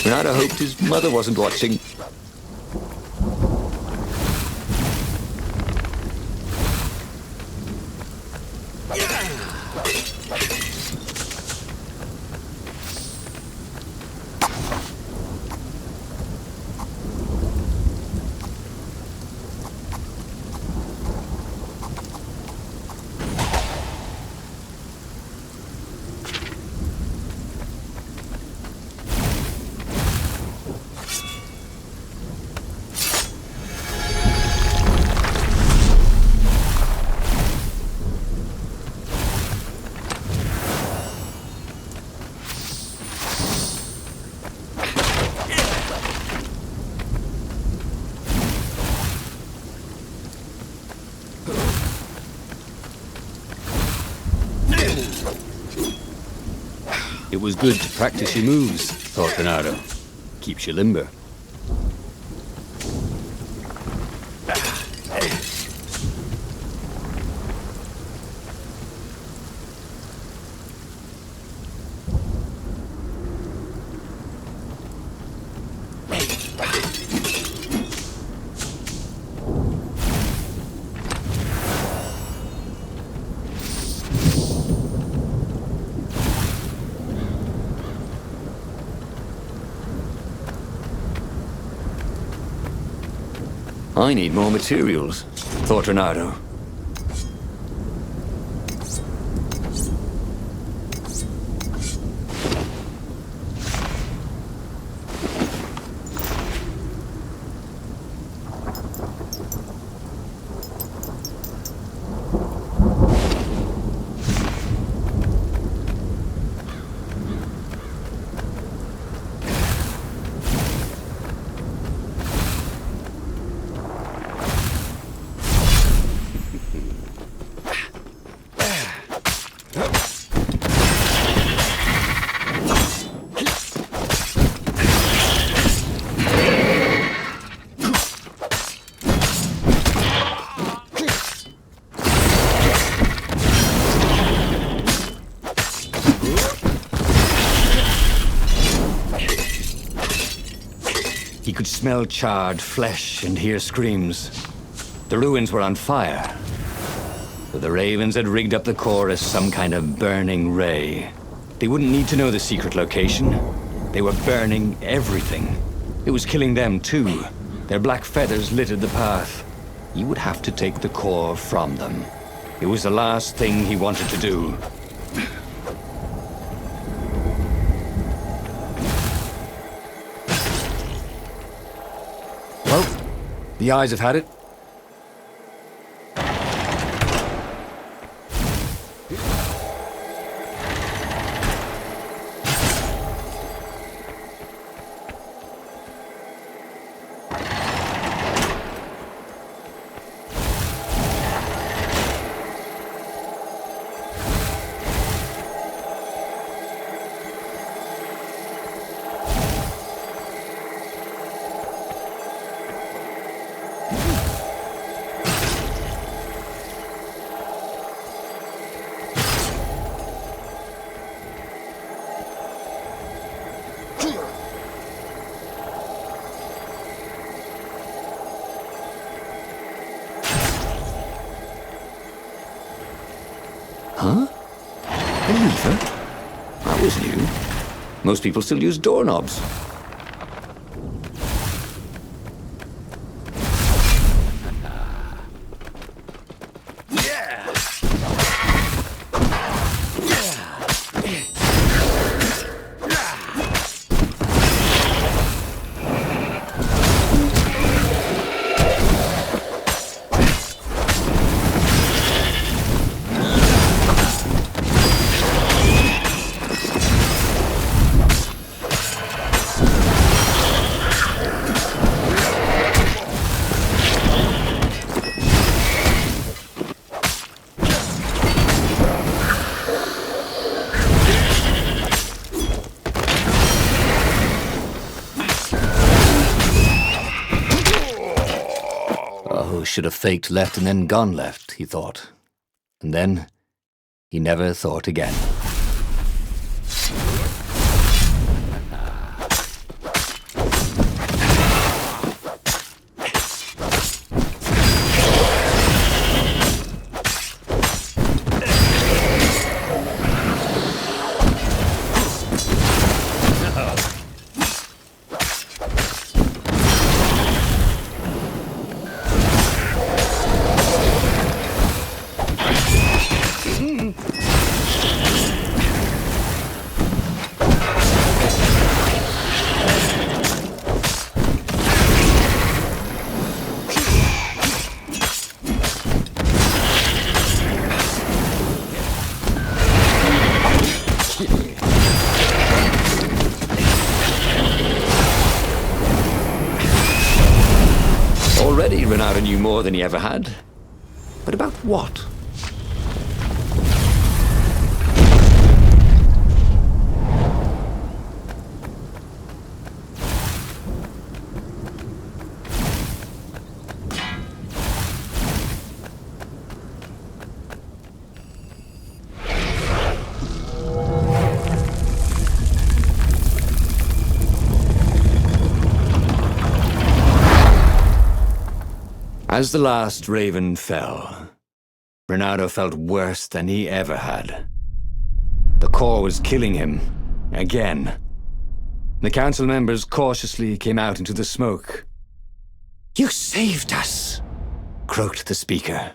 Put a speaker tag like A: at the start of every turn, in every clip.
A: Renato hoped his mother wasn't watching. It was good to practice your moves, thought Renato. Keeps you limber. I need more materials, thought Renato. He could smell charred flesh and hear screams. The ruins were on fire. But the ravens had rigged up the core as some kind of burning ray. They wouldn't need to know the secret location. They were burning everything. It was killing them too. Their black feathers littered the path. He would have to take the core from them. It was the last thing he wanted to do. Well, the eyes have had it. Huh? A lever? That was new. Most people still use doorknobs. Should have faked left and then gone left, he thought. And then, he never thought again. more than he ever had. But about what? As the last raven fell, Renato felt worse than he ever had. The core was killing him, again. The council members cautiously came out into the smoke. "You saved us," croaked the speaker.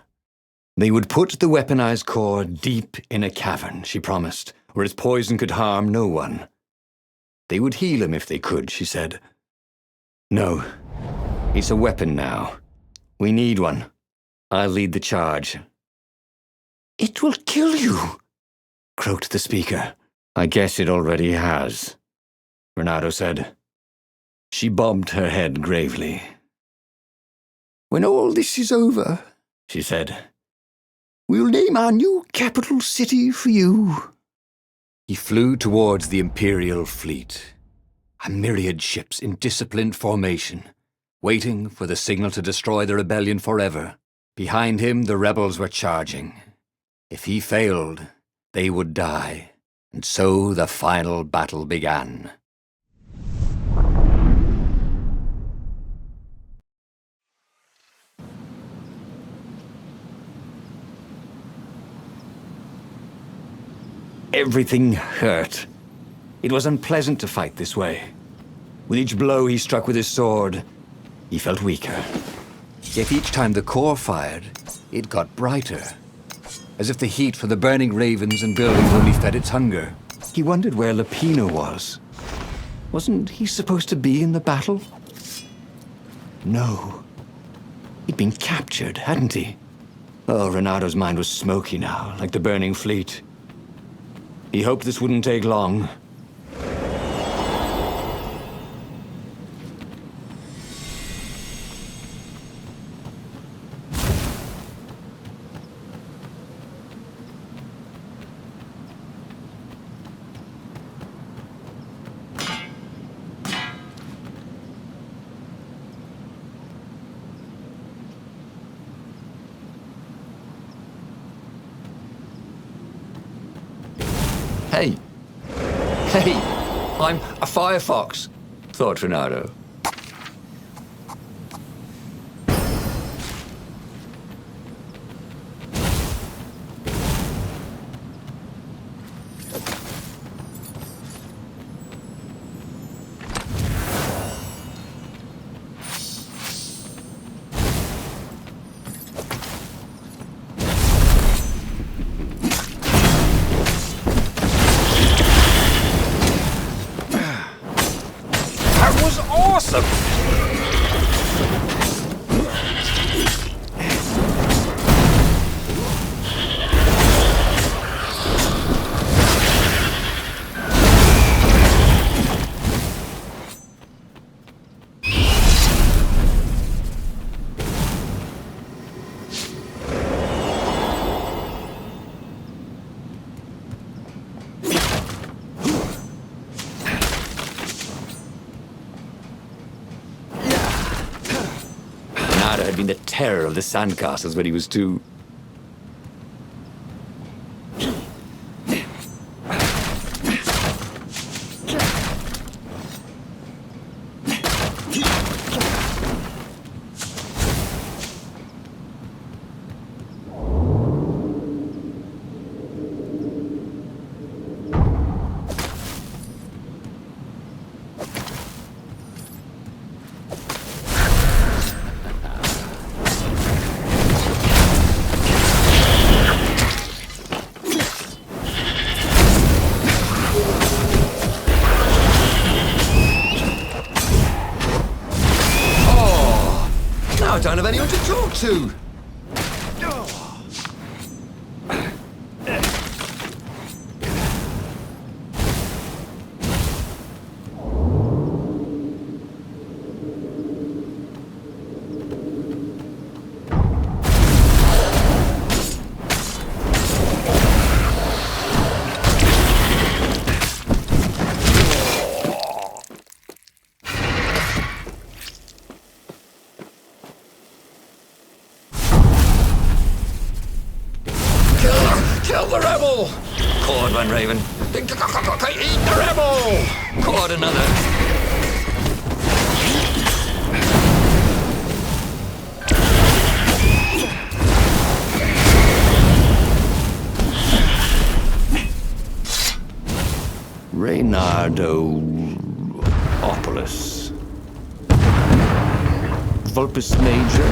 A: They would put the weaponized core deep in a cavern, she promised, where its poison could harm no one. They would heal him if they could, she said. No, it's a weapon now. We need one. I'll lead the charge. "It will kill you," croaked the speaker. "I guess it already has," Renato said. She bobbed her head gravely. "When all this is over," she said, "we'll name our new capital city for you." He flew towards the Imperial fleet, a myriad ships in disciplined formation, waiting for the signal to destroy the rebellion forever. Behind him, the rebels were charging. If he failed, they would die, and so the final battle began. Everything hurt. It was unpleasant to fight this way. With each blow he struck with his sword, he felt weaker. Yet each time the core fired, it got brighter, as if the heat from the burning ravens and buildings only fed its hunger. He wondered where Lapino was. Wasn't he supposed to be in the battle? No. He'd been captured, hadn't he? Oh, Renato's mind was smoky now, like the burning fleet. He hoped this wouldn't take long. Hey, I'm a firefox, thought Renato. Awesome! Had been the terror of the sandcastles when he was 2. I don't have anyone to talk to. Kill the rebel! Caught one raven. Eat the rebel! Caught another. Reynardo-opolis. Vulpus Major.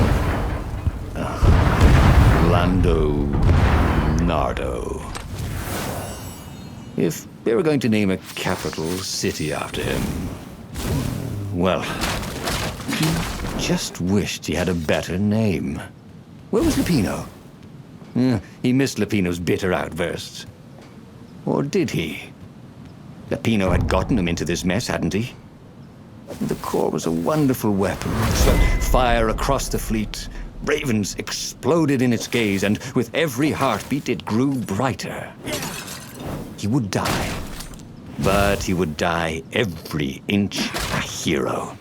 A: Lando Nardo. If they were going to name a capital city after him, well, he just wished he had a better name. Where was Lupino? He missed Lupino's bitter outbursts. Or did he? Lupino had gotten him into this mess, hadn't he? The core was a wonderful weapon. It swept fire across the fleet. Ravens exploded in its gaze, and with every heartbeat it grew brighter. He would die. But he would die every inch a hero.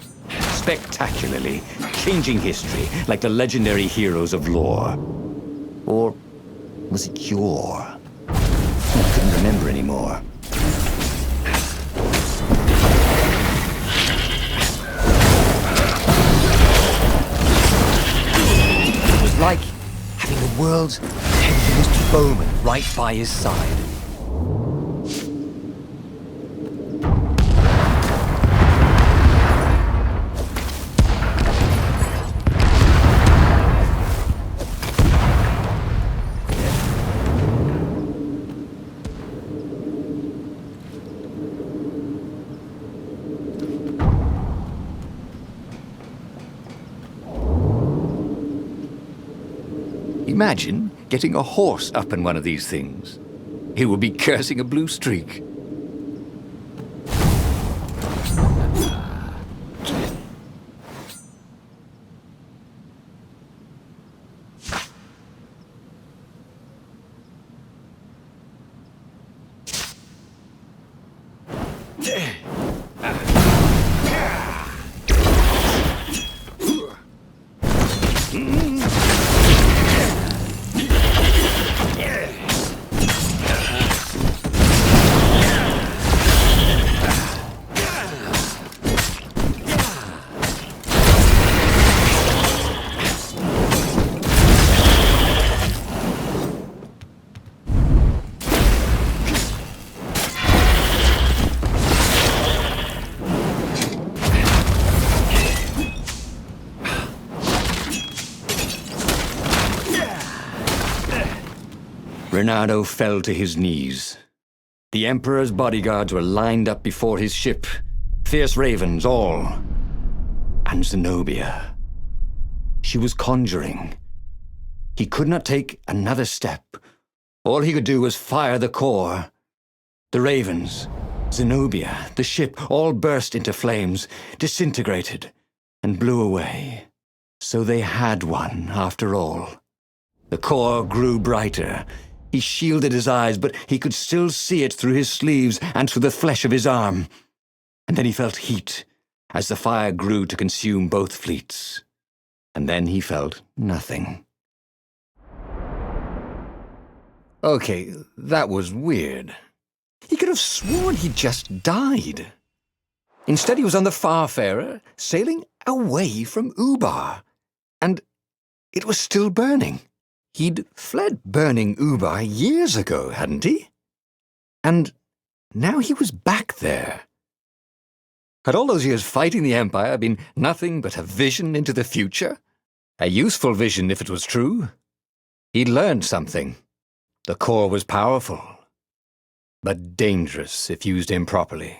A: Spectacularly, changing history like the legendary heroes of lore. Or was it yore? I couldn't remember anymore.
B: It was like having the world's tenderest bowman right by his side.
A: Imagine getting a horse up in one of these things. He would be cursing a blue streak. Reynardo fell to his knees. The Emperor's bodyguards were lined up before his ship, fierce ravens all, and Zenobia. She was conjuring. He could not take another step. All he could do was fire the core. The ravens, Zenobia, the ship, all burst into flames, disintegrated, and blew away. So they had one, after all. The core grew brighter. He shielded his eyes, but he could still see it through his sleeves and through the flesh of his arm. And then he felt heat, as the fire grew to consume both fleets. And then he felt nothing. Okay, that was weird. He could have sworn he'd just died. Instead, he was on the Farfarer, sailing away from Ubar. And it was still burning. He'd fled burning Ubar years ago, hadn't he? And now he was back there. Had all those years fighting the Empire been nothing but a vision into the future? A useful vision if it was true. He'd learned something. The core was powerful, but dangerous if used improperly.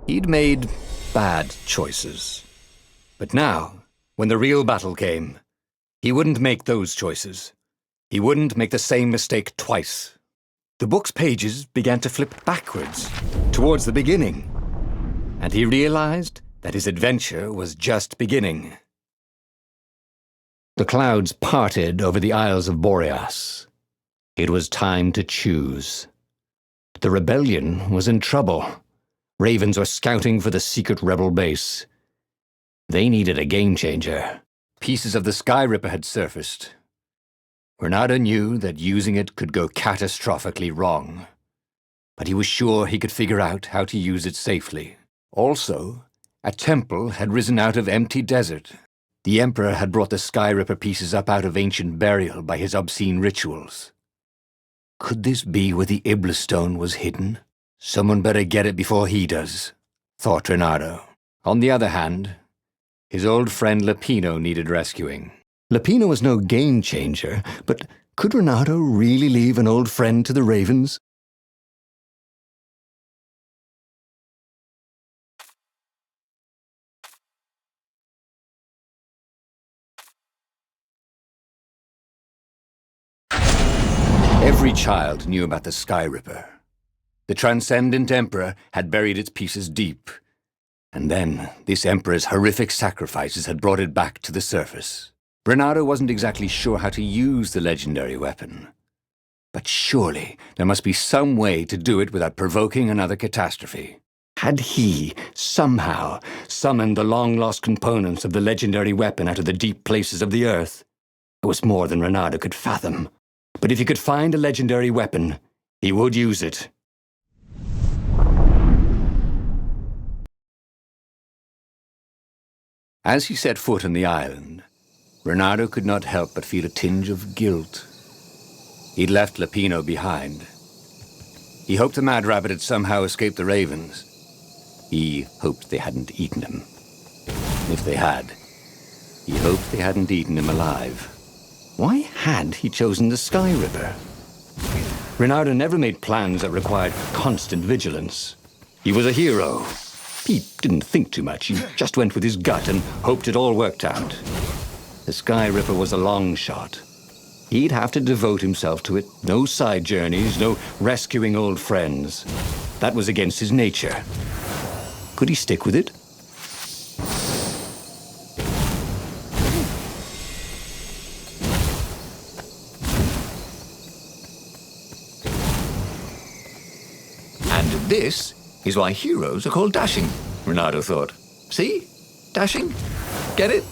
A: He'd made bad choices. But now, when the real battle came, he wouldn't make those choices. He wouldn't make the same mistake twice. The book's pages began to flip backwards, towards the beginning. and he realized that his adventure was just beginning. The clouds parted over the Isles of Boreas. It was time to choose. The rebellion was in trouble. Ravens were scouting for the secret rebel base. They needed a game-changer. Pieces of the Sky Ripper had surfaced. Renato knew that using it could go catastrophically wrong, but he was sure he could figure out how to use it safely. Also, a temple had risen out of empty desert. The Emperor had brought the Sky Ripper pieces up out of ancient burial by his obscene rituals. Could this be where the Iblis stone was hidden? Someone better get it before he does, thought Renato. On the other hand, his old friend Lapino needed rescuing. Lapino was no game-changer, but could Renato really leave an old friend to the Ravens? Every child knew about the Sky Ripper. The Transcendent Emperor had buried its pieces deep, and then this Emperor's horrific sacrifices had brought it back to the surface. Renato wasn't exactly sure how to use the legendary weapon, but surely there must be some way to do it without provoking another catastrophe. Had he, somehow, summoned the long-lost components of the legendary weapon out of the deep places of the earth? It was more than Renato could fathom. But if he could find a legendary weapon, he would use it. As he set foot on the island, Renato could not help but feel a tinge of guilt. He'd left Lapino behind. He hoped the Mad Rabbit had somehow escaped the Ravens. He hoped they hadn't eaten him. If they had, he hoped they hadn't eaten him alive. Why had he chosen the Sky Ripper? Renato never made plans that required constant vigilance. He was a hero. He didn't think too much. He just went with his gut and hoped it all worked out. The Sky Ripper was a long shot. He'd have to devote himself to it. No side journeys, no rescuing old friends. That was against his nature. Could he stick with it? And this is why heroes are called dashing, Renato thought. See? Dashing? Get it?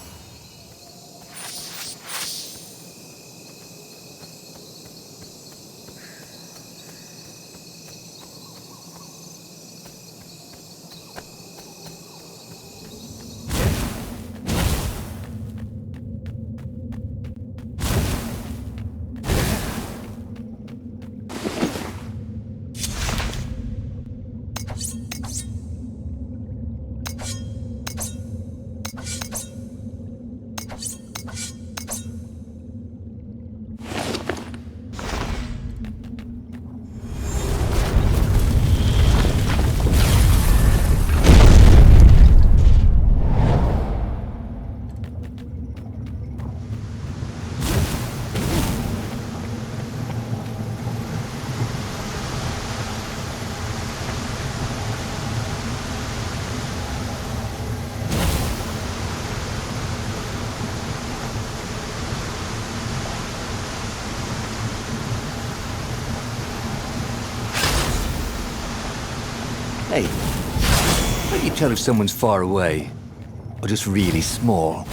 A: Hey, how do you tell if someone's far away or just really small?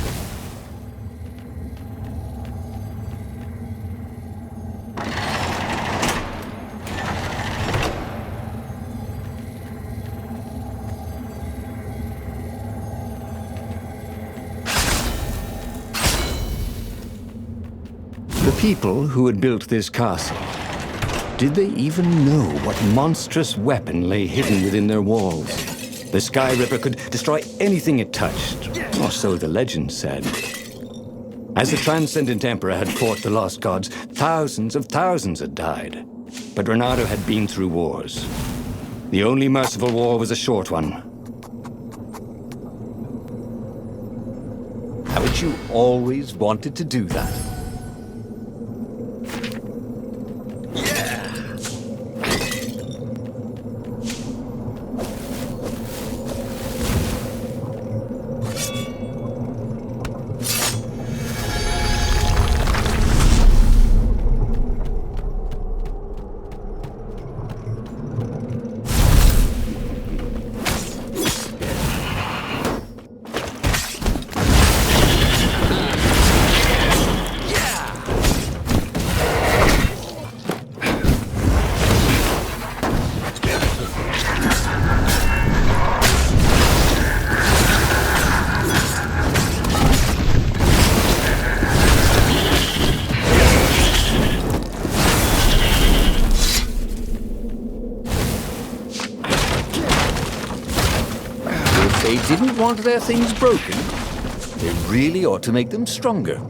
A: The people who had built this castle, did they even know what monstrous weapon lay hidden within their walls? The Sky Ripper could destroy anything it touched, or so the legend said. As the Transcendent Emperor had fought the Lost Gods, thousands of thousands had died. But Renato had been through wars. The only merciful war was a short one. Haven't you always wanted to do that?
B: They didn't want their things broken. They really ought to make them stronger.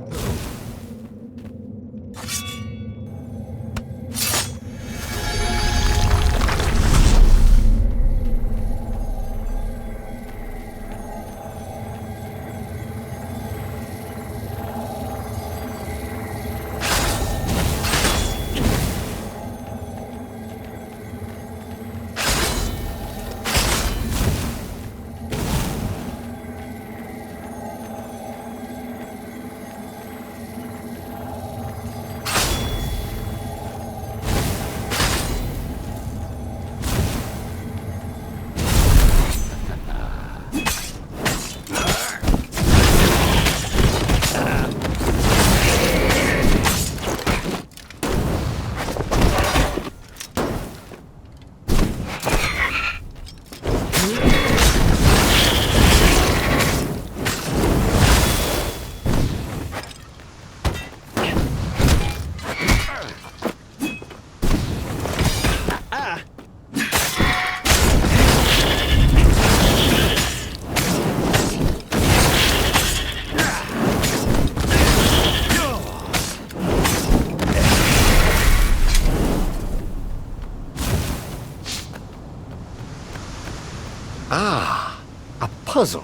B: A puzzle.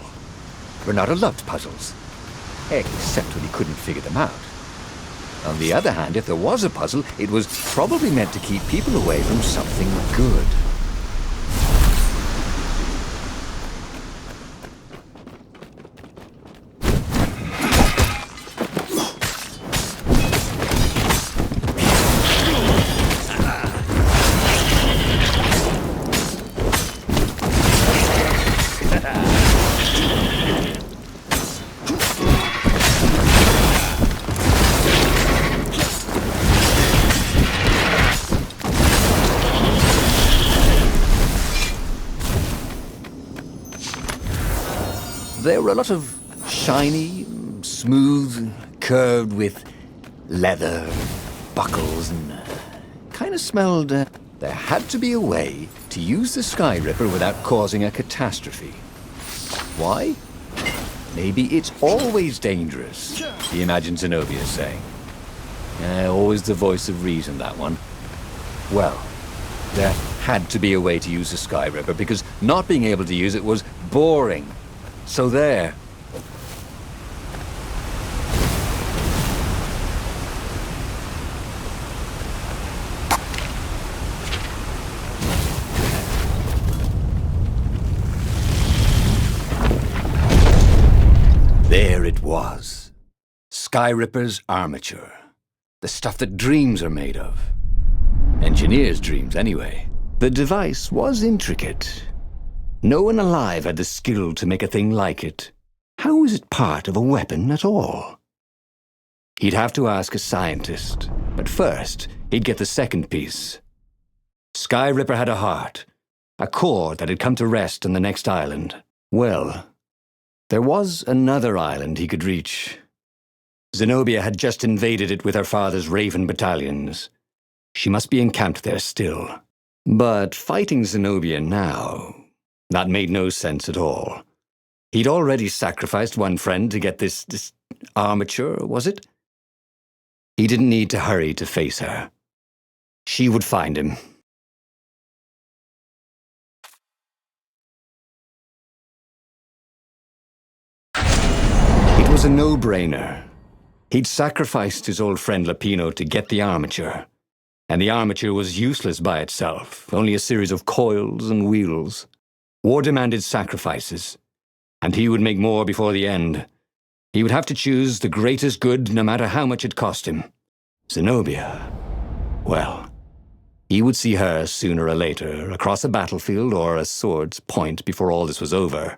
B: Renata loved puzzles, except when he couldn't figure them out. On the other hand, if there was a puzzle, it was probably meant to keep people away from something good. There were a lot of shiny, smooth, curved with leather, buckles, and kind of smelled... There had to be a way to use the Sky Ripper without causing a catastrophe. Why? Maybe it's always dangerous, he imagined Zenobia saying. Always the voice of reason, that one. Well, there had to be a way to use the Sky Ripper because not being able to use it was boring. So there. There it was. Sky Ripper's armature. The stuff that dreams are made of. Engineers' dreams, anyway. The device was intricate. No one alive had the skill to make a thing like it. How was it part of a weapon at all? He'd have to ask a scientist, but first, he'd get the second piece. Sky Ripper had a heart, a core that had come to rest on the next island. Well, there was another island he could reach. Zenobia had just invaded it with her father's Raven battalions. She must be encamped there still. But fighting Zenobia now... that made no sense at all. He'd already sacrificed one friend to get this armature, was it? He didn't need to hurry to face her. She would find him. It was a no-brainer. He'd sacrificed his old friend Lapino to get the armature. And the armature was useless by itself, only a series of coils and wheels. War demanded sacrifices, and he would make more before the end. He would have to choose the greatest good no matter how much it cost him. Zenobia. Well, he would see her sooner or later, across a battlefield or a sword's point before all this was over.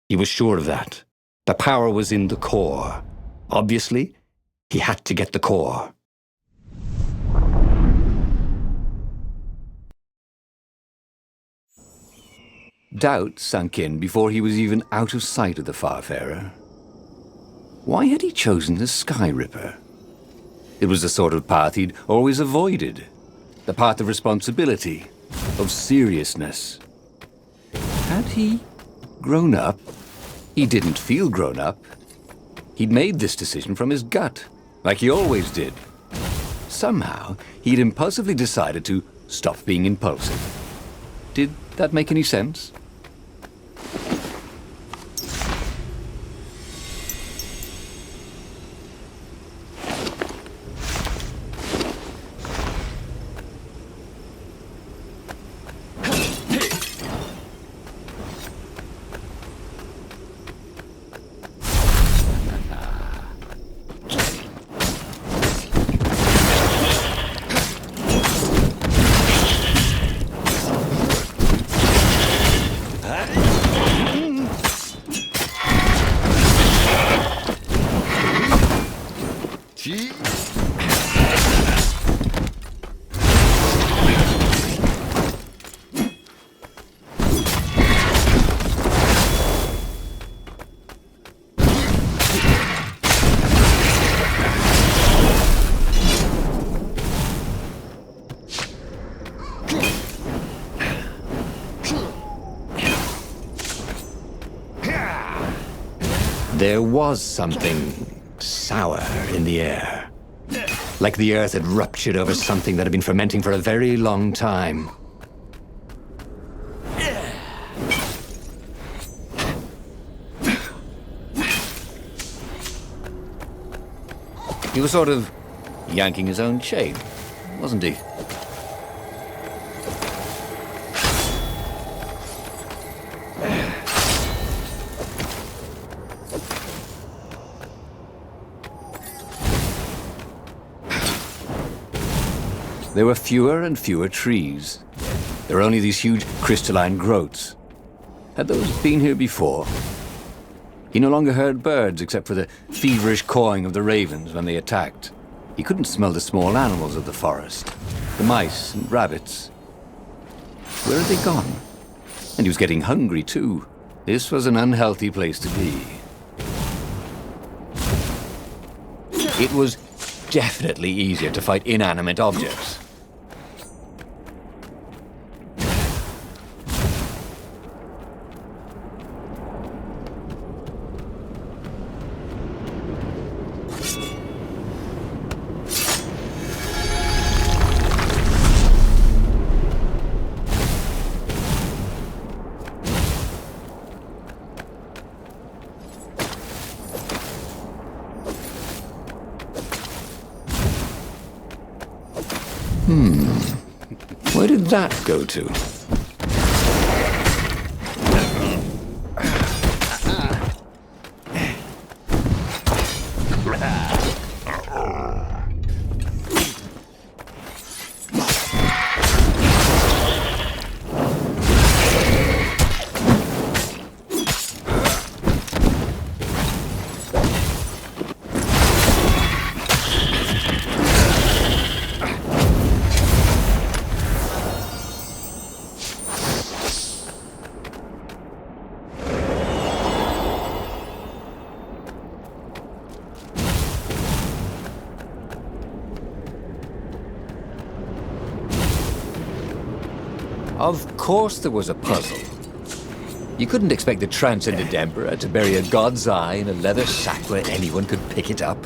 B: He was sure of that. The power was in the core. Obviously, he had to get the core. Doubt sunk in before he was even out of sight of the Farfarer. Why had he chosen the Sky Ripper? It was the sort of path he'd always avoided. The path of responsibility, of seriousness. Had he Grown up? He didn't feel grown up. He'd made this decision from his gut, like he always did. Somehow, he'd impulsively decided to stop being impulsive. Did that make any sense?
A: There was something sour in the air. Like the earth had ruptured over something that had been fermenting for a very long time.
B: He was sort of yanking his own chain, wasn't he? There were fewer and fewer trees. There were only these huge crystalline growths. Had those been here before? He no longer heard birds except for the feverish cawing of the ravens when they attacked. He couldn't smell the small animals of the forest, the mice and rabbits. Where had they gone? And he was getting hungry too. This was an unhealthy place to be. It was definitely easier to fight inanimate objects. Where did that go to? Of course there was a puzzle. You couldn't expect the transcendent Emperor to bury a god's eye in a leather sack where anyone could pick it up.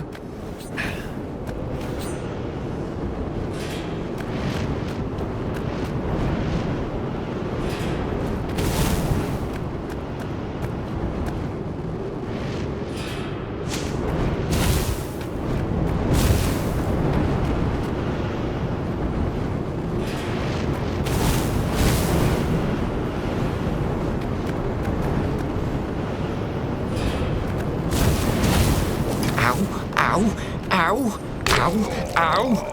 A: Ow! Ow! Ow!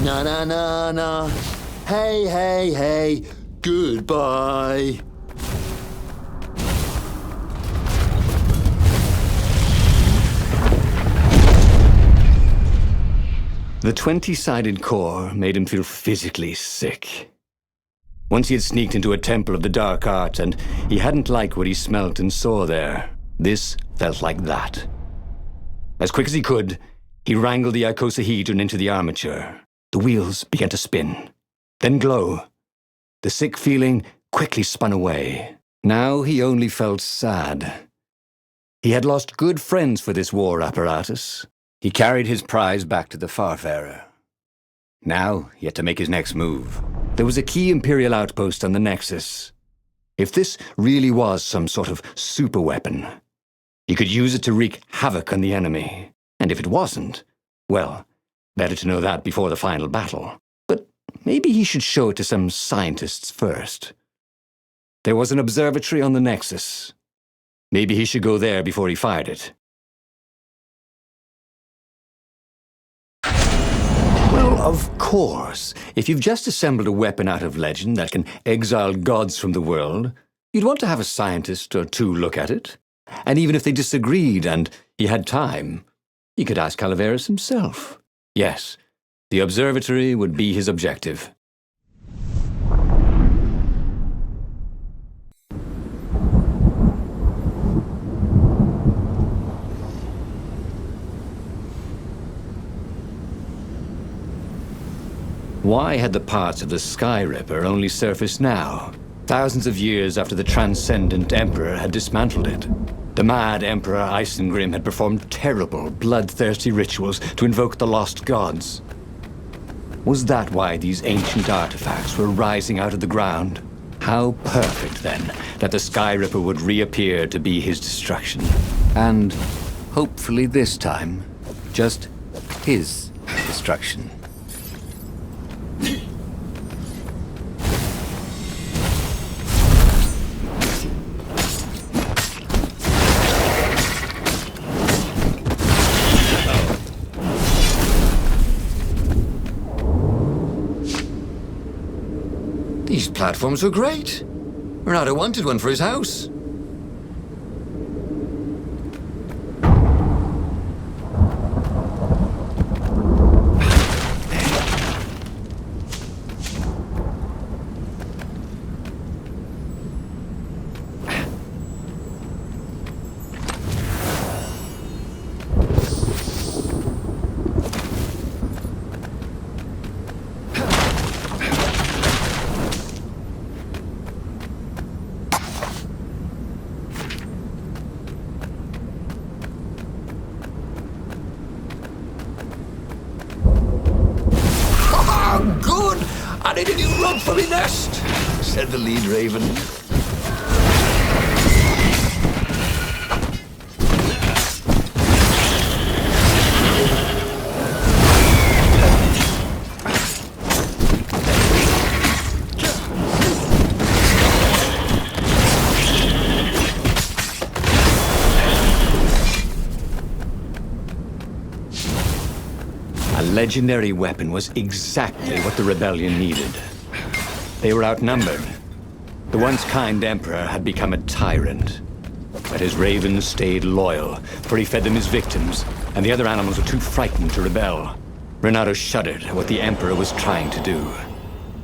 B: Na na na na. Hey, hey, hey. Goodbye.
A: The 20-sided core made him feel physically sick. Once he had sneaked into a temple of the dark arts, and he hadn't liked what he smelt and saw there. This felt like that. As quick as he could, he wrangled the icosahedron into the armature. The wheels began to spin, then glow. The sick feeling quickly spun away. Now he only felt sad. He had lost good friends for this war apparatus. He carried his prize back to the Farfarer. Now he had to make his next move. There was a key Imperial outpost on the Nexus. If this really was some sort of superweapon, he could use it to wreak havoc on the enemy. And if it wasn't, well, better to know that before the final battle. But maybe he should show it to some scientists first. There was an observatory on the Nexus. Maybe he should go there before he fired it. Well, of course, if you've just assembled a weapon out of legend that can exile gods from the world, you'd want to have a scientist or two look at it. And even if they disagreed and he had time, he could ask Calaveras himself. Yes, the observatory would be his objective. Why had the parts of the Sky Ripper only surfaced now, thousands of years after the Transcendent Emperor had dismantled it? The mad Emperor Isengrim had performed terrible, bloodthirsty rituals to invoke the lost gods. Was that why these ancient artifacts were rising out of the ground? How perfect, then, that the Sky Ripper would reappear to be his destruction. And, hopefully this time, just his destruction. These platforms were great. Renato wanted one for his house. Good! I need a new rug for me nest, said the lead raven. A legendary weapon was exactly what the rebellion needed. They were outnumbered. The once kind emperor had become a tyrant. But his ravens stayed loyal, for he fed them his victims, and the other animals were too frightened to rebel. Renato shuddered at what the emperor was trying to do.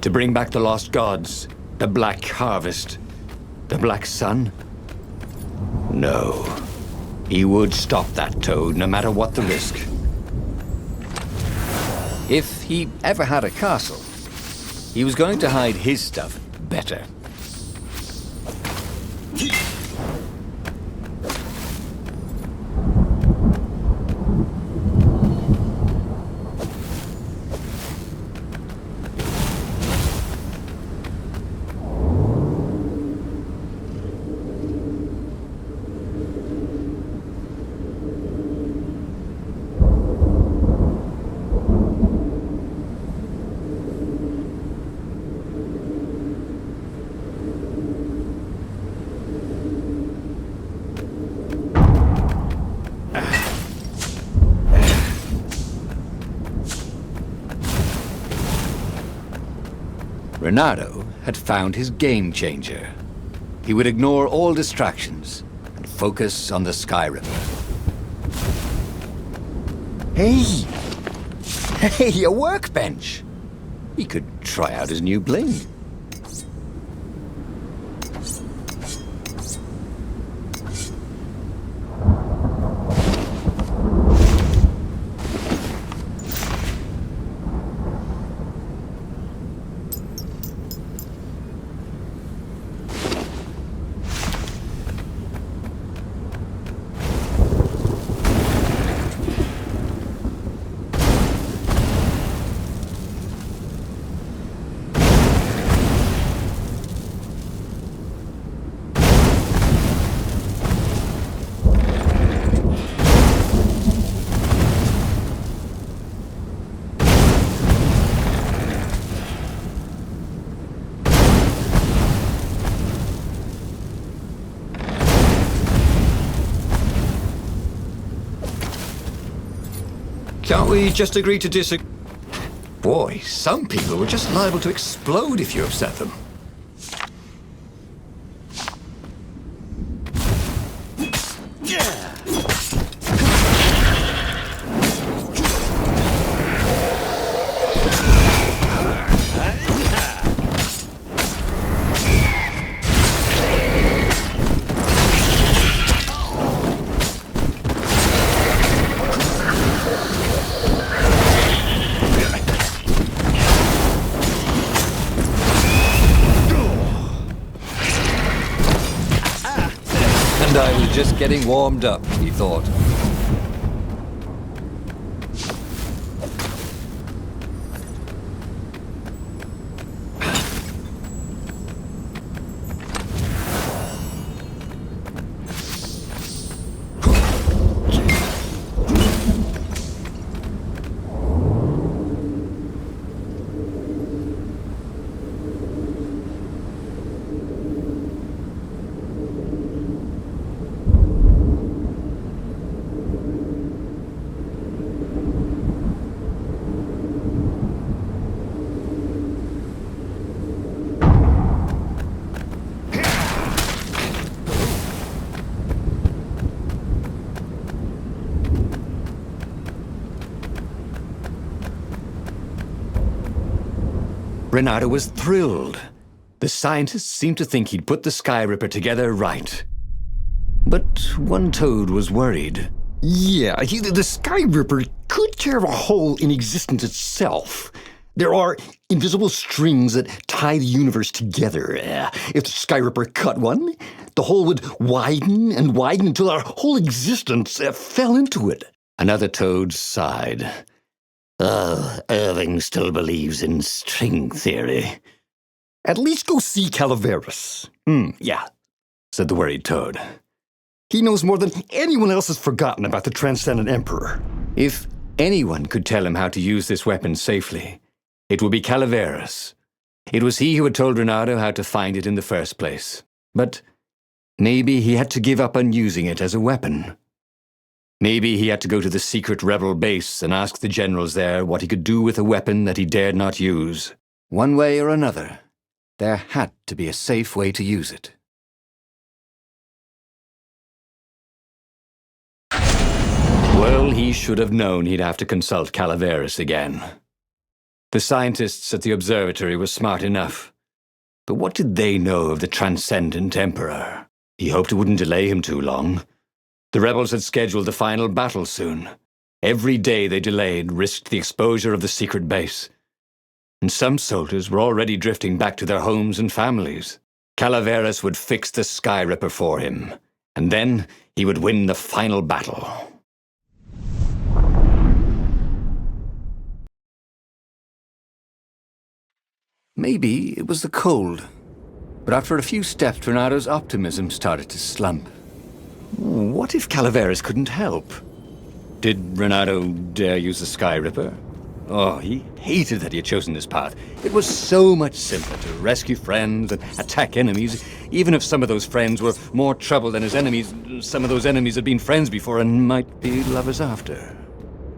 A: To bring back the lost gods, the Black Harvest, the Black Sun? No. He would stop that toad, no matter what the risk. If he ever had a castle, he was going to hide his stuff better.
B: Renato had found his game changer. He would ignore all distractions and focus on the Sky Ripper. Hey! Hey, a workbench! He could try out his new bling.
A: Can't we just agree to disagree? Boy, some people were just liable to explode if you upset them.
B: I was just getting warmed up, he thought.
A: Renato was thrilled. The scientists seemed to think he'd put the Sky Ripper together right. But one toad was worried.
C: Yeah, the Sky Ripper could tear a hole in existence itself. There are invisible strings that tie the universe together. If the Sky Ripper cut one, the hole would widen and widen until our whole existence fell into it.
A: Another toad sighed. Irving still believes in string theory.
C: At least go see Calaveras.
A: Yeah, said the worried toad.
C: He knows more than anyone else has forgotten about the Transcendent Emperor.
A: If anyone could tell him how to use this weapon safely, it would be Calaveras. It was he who had told Renato how to find it in the first place. But maybe he had to give up on using it as a weapon. Maybe he had to go to the secret rebel base and ask the generals there what he could do with a weapon that he dared not use.
B: One way or another, there had to be a safe way to use it.
A: Well, he should have known he'd have to consult Calaveras again. The scientists at the observatory were smart enough. But what did they know of the Transcendent Emperor? He hoped it wouldn't delay him too long. The rebels had scheduled the final battle soon. Every day they delayed risked the exposure of the secret base. And some soldiers were already drifting back to their homes and families. Calaveras would fix the Sky Ripper for him, and then he would win the final battle.
B: Maybe it was the cold, but after a few steps, Renato's optimism started to slump.
A: What if Calaveras couldn't help? Did Renato dare use the Sky Ripper? Oh, he hated that he had chosen this path. It was so much simpler to rescue friends and attack enemies, even if some of those friends were more trouble than his enemies. Some of those enemies had been friends before and might be lovers after.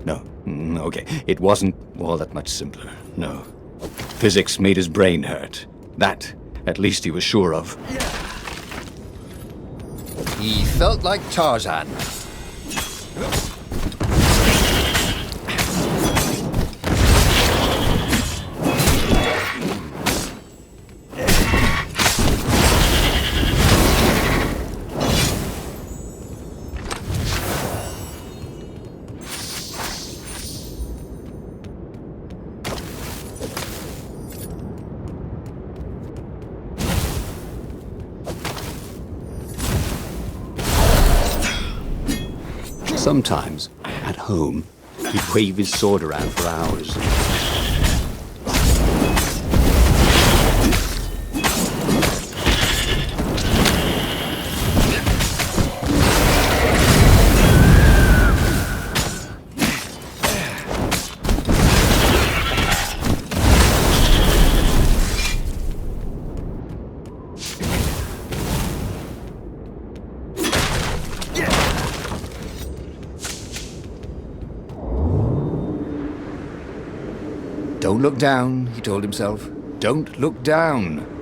A: No, okay, it wasn't all that much simpler, no.
B: Physics made his brain hurt. That, at least he was sure of. He felt like Tarzan. Sometimes, at home, he'd wave his sword around for hours. Don't look down, he told himself. Don't look down.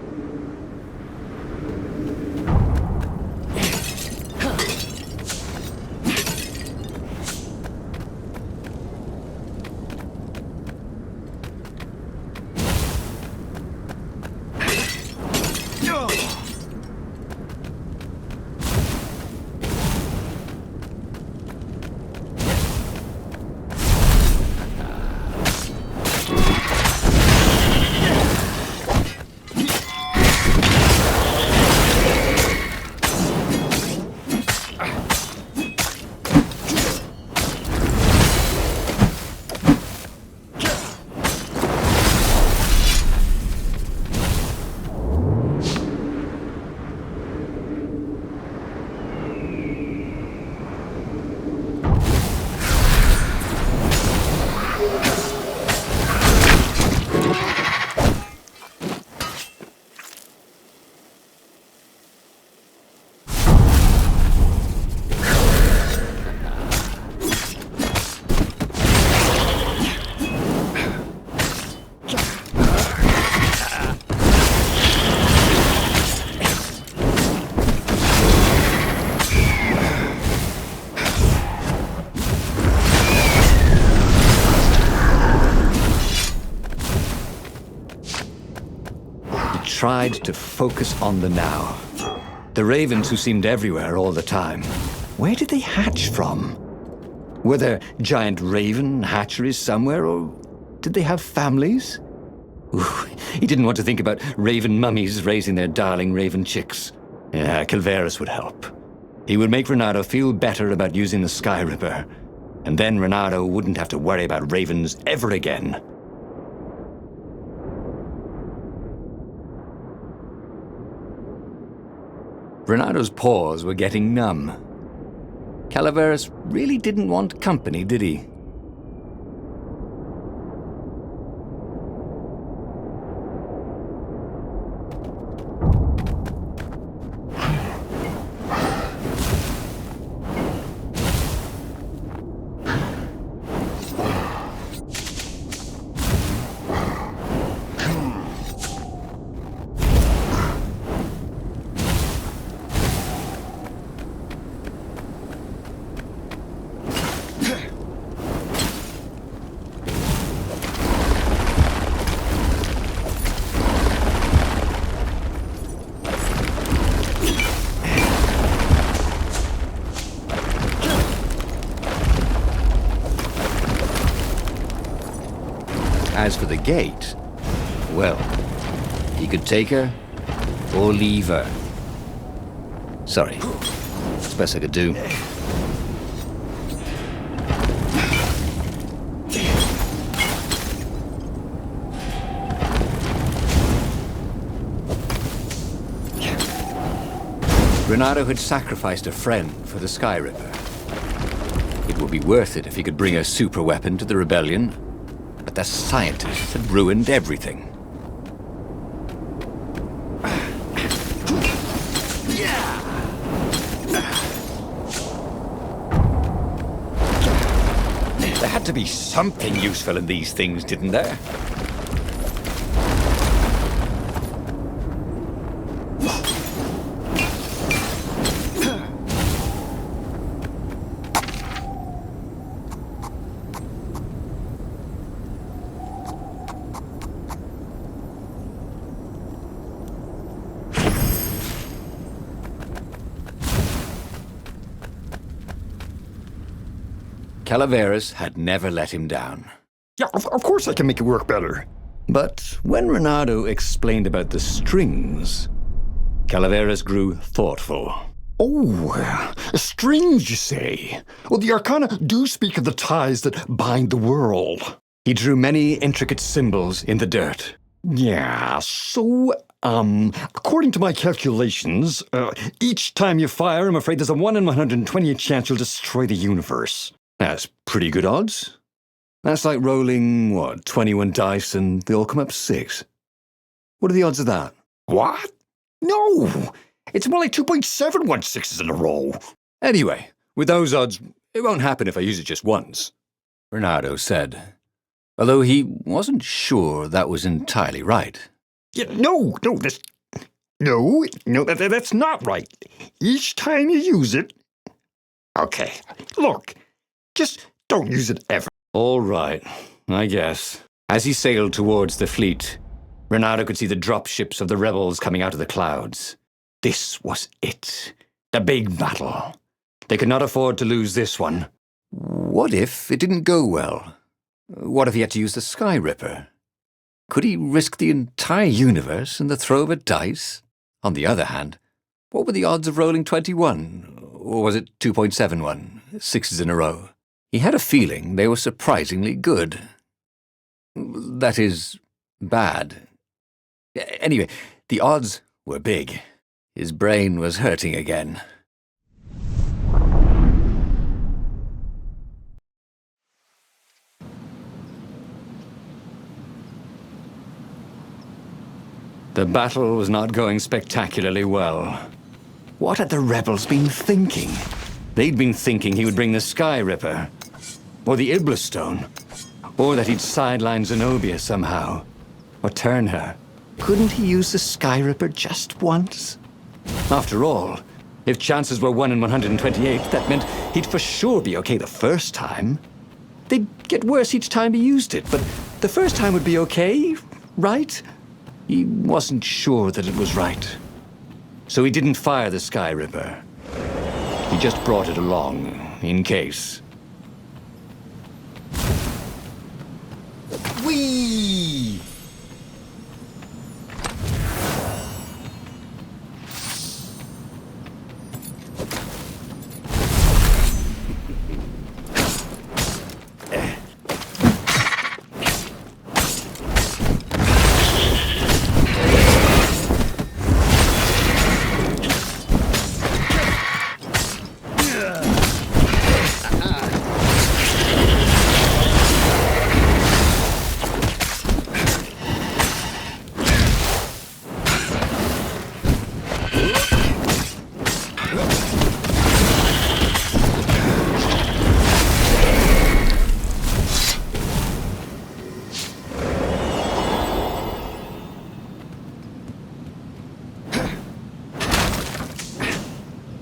A: Tried to focus on the now. The ravens who seemed everywhere all the time. Where did they hatch from? Were there giant raven hatcheries somewhere, or did they have families? Ooh, he didn't want to think about raven mummies raising their darling raven chicks. Yeah, Calvaris would help. He would make Renato feel better about using the Sky Ripper, and then Renato wouldn't have to worry about ravens ever again.
B: Renato's paws were getting numb. Calaveras really didn't want company, did he? As for the gate, well, he could take her or leave her. Sorry, it's best I could do. Renato had sacrificed a friend for the Sky Ripper. It would be worth it if he could bring a super weapon to the rebellion. But the scientists had ruined everything.
A: There had to be something useful in these things, didn't there?
B: Calaveras had never let him down.
C: Yeah, of course I can make it work better.
A: But when Renato explained about the strings, Calaveras grew thoughtful.
C: Oh, strings, you say? Well, the Arcana do speak of the ties that bind the world.
A: He drew many intricate symbols in the dirt.
C: Yeah, so, according to my calculations, each time you fire, I'm afraid there's a 1 in 128 chance you'll destroy the universe.
A: That's pretty good odds. That's like rolling, 21 dice and they all come up 6. What are the odds of that?
C: What? No! It's more like 2.716s in a row.
A: Anyway, with those odds, it won't happen if I use it just once,
B: Renato said, although he wasn't sure that was entirely right.
C: Yeah, that's not right. Each time you use it... Okay, look, just don't use it ever.
A: All right, I guess. As he sailed towards the fleet, Renato could see the dropships of the rebels coming out of the clouds. This was it. The big battle. They could not afford to lose this one.
B: What if it didn't go well? What if he had to use the Sky Ripper? Could he risk the entire universe in the throw of a dice? On the other hand, what were the odds of rolling 21? Or was it 2.71? 6s in a row. He had a feeling they were surprisingly good. That is, bad. Anyway, the odds were big. His brain was hurting again.
A: The battle was not going spectacularly well. What had the rebels been thinking? They'd been thinking he would bring the Sky Ripper, or the Iblis Stone, or that he'd sideline Zenobia somehow, or turn her. Couldn't he use the Sky Ripper just once? After all, if chances were 1 in 128, that meant he'd for sure be okay the first time. They'd get worse each time he used it, but the first time would be okay, right? He wasn't sure that it was right. So he didn't fire the Sky Ripper. He just brought it along, in case.
C: Whee!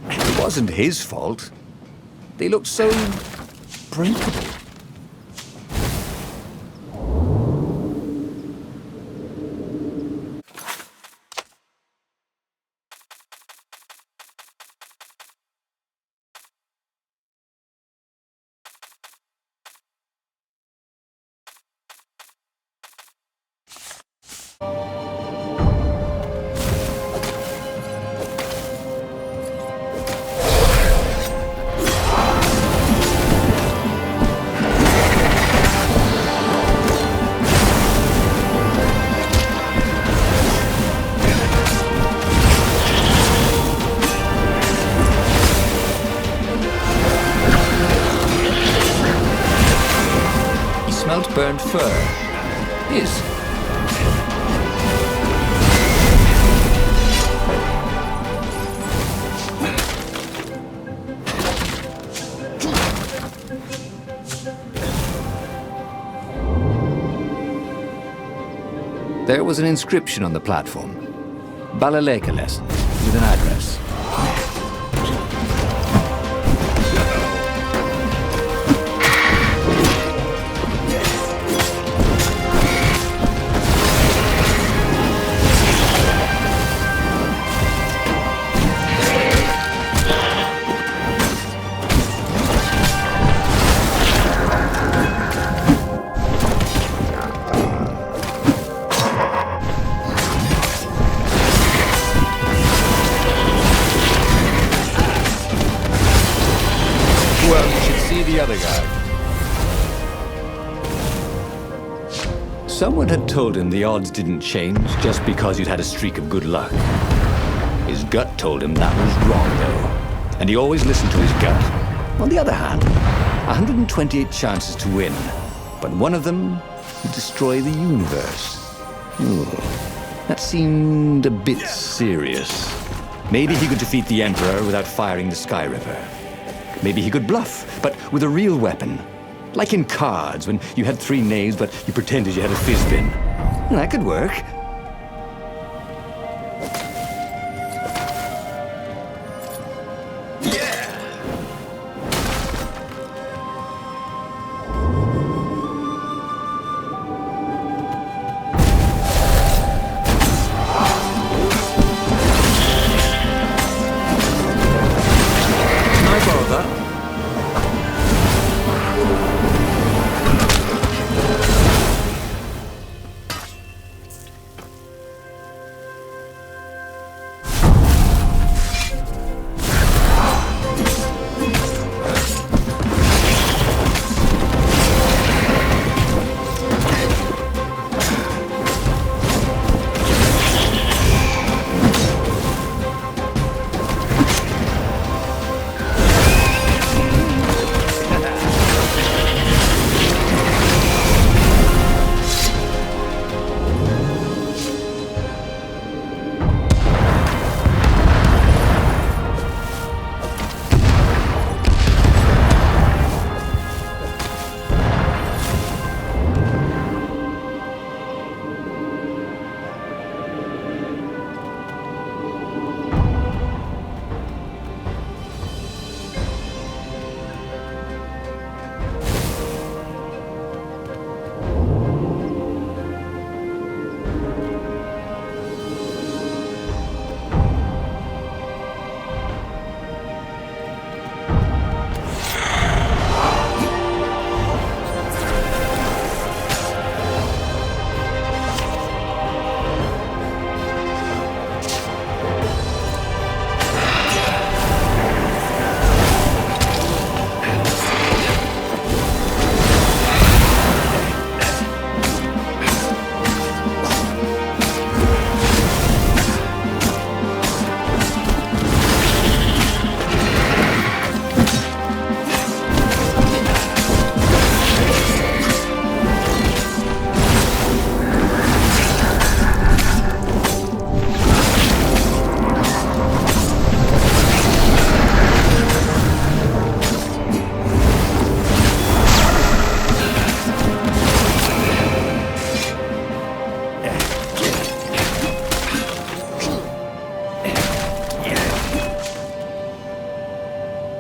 B: It wasn't his fault. They looked so breakable.
A: Smelt burnt fur. His.
B: There was an inscription on the platform. Balaleka lesson with an address. Someone had told him the odds didn't change just because you'd had a streak of good luck. His gut told him that was wrong, though, and he always listened to his gut. On the other hand, 128 chances to win, but one of them would destroy the universe. That seemed a bit serious. Maybe he could defeat the Emperor without firing the Sky Ripper. Maybe he could bluff, but with a real weapon. Like in cards, when you had 3 knaves, but you pretended you had a fizz-bin. That could work.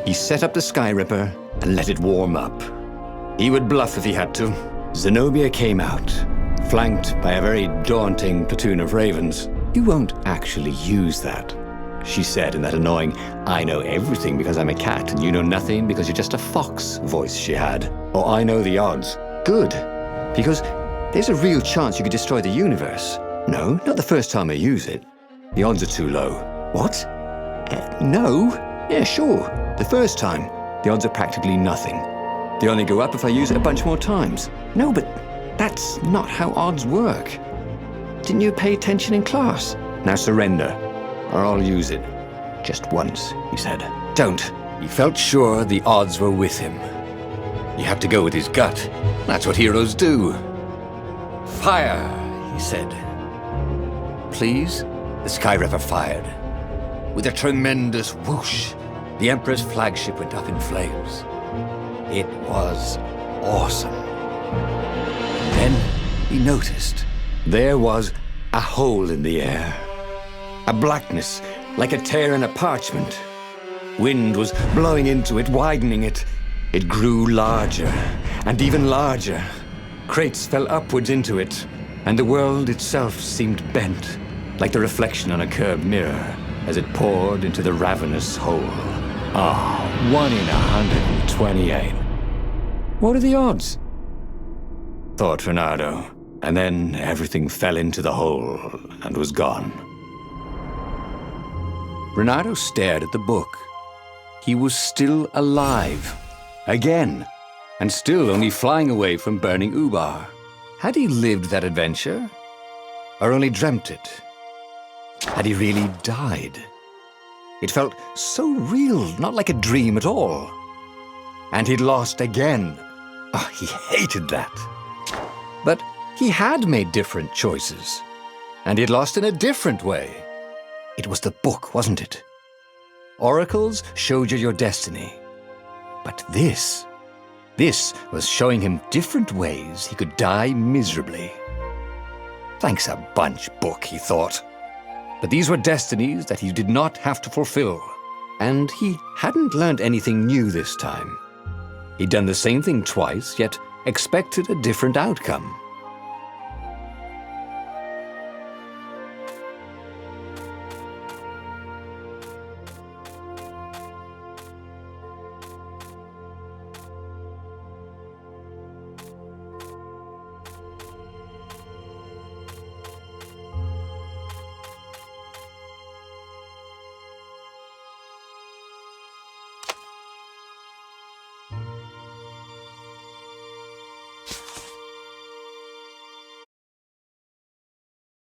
B: He set up the Sky Ripper and let it warm up. He would bluff if he had to. Zenobia came out, flanked by a very daunting platoon of ravens. "You won't actually use that," she said in that annoying, "I know everything because I'm a cat and you know nothing because you're just a fox" voice she had. "Oh, I know the odds." "Good, because there's a real chance you could destroy the universe." "No, not the first time I use it. The odds are too low." "What? No? Yeah, sure. The first time, the odds are practically nothing. They only go up if I use it a bunch more times." "No, but that's not how odds work. Didn't you pay attention in class?" "Now surrender, or I'll use it. Just once," he said. "Don't." He felt sure the odds were with him. You have to go with his gut. That's what heroes do. "Fire," he said. "Please?" The Sky Ripper fired. With a tremendous whoosh, the Emperor's flagship went up in flames. It was awesome. Then he noticed there was a hole in the air. A blackness like a tear in a parchment. Wind was blowing into it, widening it. It grew larger and even larger. Crates fell upwards into it, and the world itself seemed bent, like the reflection on a curved mirror, as it poured into the ravenous hole. 1 in 128. What are the odds? Thought Reynardo, and then everything fell into the hole and was gone. Reynardo stared at the book. He was still alive. Again. And still only flying away from burning Ubar. Had he lived that adventure? Or only dreamt it? Had he really died? It felt so real, not like a dream at all. And he'd lost again. Oh, he hated that. But he had made different choices. And he'd lost in a different way. It was the book, wasn't it? Oracles showed you your destiny. But this was showing him different ways he could die miserably. Thanks a bunch, book, he thought. But these were destinies that he did not have to fulfill. And he hadn't learned anything new this time. He'd done the same thing twice, yet expected a different outcome.